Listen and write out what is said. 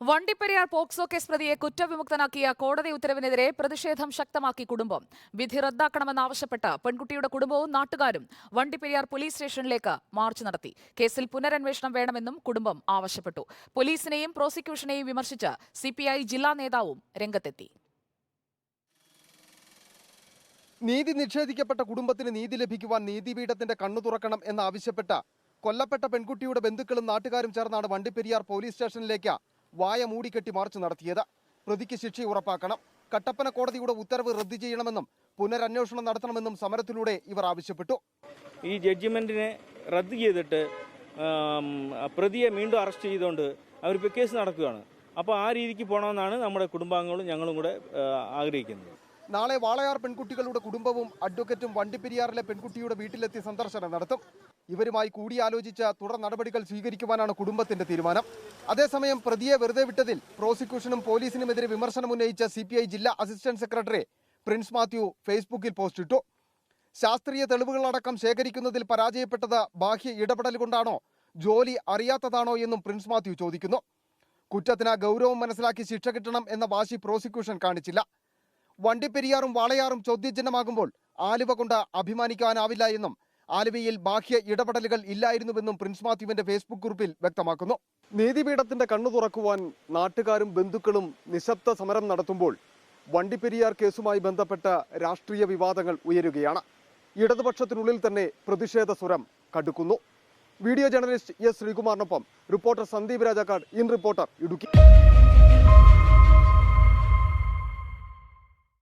Vandiperiyar POCSO case പ്രതിയെ കുറ്റവിമുക്തനാക്കിയ കോടതി ഉത്തരവിനെതിരെ പ്രതിഷേധം ശക്തമാക്കി കുടുംബം. വിധി റദ്ദാക്കണമെന്നാവശ്യപ്പെട്ട് പെൺകുട്ടിയുടെ കുടുംബവും നാട്ടുകാരും വണ്ടിപ്പെരിയാർ പോലീസ് സ്റ്റേഷനിലേക്ക് മാർച്ച് നടത്തി. കേസിൽ പുനരന്വേഷണം വേണമെന്നും കുടുംബം ആവശ്യപ്പെട്ടു. പോലീസിനെയും പ്രോസിക്യൂഷനെയും വിമർശിച്ച് CPI ജില്ലാ നേതാവും രംഗത്തെത്തി. നീതി നിഷേധിക്കപ്പെട്ട കുടുംബത്തിന് നീതി ലഭിക്കുവാൻ നീതിപീഠത്തിന്റെ കണ്ണു തുറക്കണം എന്നാവശ്യപ്പെട്ട് കൊല്ലപ്പെട്ട പെൺകുട്ടിയുടെ ബന്ധുക്കളും നാട്ടുകാരും ചേർന്നാണ് വണ്ടിപ്പെരിയാർ പോലീസ് സ്റ്റേഷനിലേക്ക് വായ മൂടിക്കെട്ടി മാർച്ച് നടത്തിയത്. പ്രതിക്ക് ശിക്ഷ ഉറപ്പാക്കണം, കട്ടപ്പന കോടതിയുടെ ഉത്തരവ് റദ്ദു ചെയ്യണമെന്നും പുനരന്വേഷണം നടത്തണമെന്നും സമരത്തിലൂടെ ഇവർ ആവശ്യപ്പെട്ടു. ഈ ജഡ്ജ്മെന്റിനെ റദ്ദു ചെയ്തിട്ട് പ്രതിയെ വീണ്ടും അറസ്റ്റ് ചെയ്തുകൊണ്ട് അവരിപ്പോൾ കേസ് നടക്കുകയാണ്. അപ്പോൾ ആ രീതിക്ക് പോകണമെന്നാണ് നമ്മുടെ കുടുംബാംഗങ്ങളും ഞങ്ങളും കൂടെ ആഗ്രഹിക്കുന്നത്. നാളെ വാളയാർ പെൺകുട്ടികളുടെ കുടുംബവും അഡ്വക്കേറ്റും വണ്ടിപ്പെരിയാറിലെ പെൺകുട്ടിയുടെ വീട്ടിലെത്തി സന്ദർശനം നടത്തും. ഇവരുമായി കൂടിയാലോചിച്ച് തുടർ നടപടികൾ സ്വീകരിക്കുവാനാണ് കുടുംബത്തിന്റെ തീരുമാനം. അതേസമയം പ്രതിയെ വെറുതെ വിട്ടതിൽ പ്രോസിക്യൂഷനും പോലീസിനുമെതിരെ വിമർശനം ഉന്നയിച്ച CPI ജില്ലാ അസിസ്റ്റന്റ് സെക്രട്ടറി പ്രിൻസ് മാത്യു ഫേസ്ബുക്കിൽ പോസ്റ്റിട്ടു. ശാസ്ത്രീയ തെളിവുകളടക്കം ശേഖരിക്കുന്നതിൽ പരാജയപ്പെട്ടത് ബാഹ്യ ഇടപെടൽ കൊണ്ടാണോ, ജോലി അറിയാത്തതാണോ എന്നും പ്രിൻസ് മാത്യു ചോദിക്കുന്നു. കുറ്റത്തിന് ഗൗരവം മനസ്സിലാക്കി ശിക്ഷ കിട്ടണം എന്ന വാശി പ്രോസിക്യൂഷൻ കാണിച്ചില്ല. വണ്ടിപ്പെരിയാറും വാളയാറും ചോദ്യചിഹ്നമാകുമ്പോൾ ആലുവ കൊണ്ട് അഭിമാനിക്കാനാവില്ല എന്നും ആലുവയിൽ ബാഹ്യ ഇടപെടലുകൾ ഇല്ലായിരുന്നുവെന്നും പ്രിൻസ് മാത്യുവിന്റെ ഫേസ്ബുക്ക് കുറിപ്പിൽ വ്യക്തമാക്കുന്നു. നീതിപീഠത്തിന്റെ കണ്ണു തുറക്കുവാൻ നാട്ടുകാരും ബന്ധുക്കളും നിശബ്ദ സമരം നടത്തുമ്പോൾ വണ്ടിപ്പെരിയാർ കേസുമായി ബന്ധപ്പെട്ട രാഷ്ട്രീയ വിവാദങ്ങൾ ഉയരുകയാണ്. ഇടതുപക്ഷത്തിനുള്ളിൽ തന്നെ പ്രതിഷേധ സ്വരം കടുക്കുന്നു. Video journalist S. ശ്രീകുമാറിനൊപ്പം reporter Sandeep Rajakkad, in reporter, Idukki.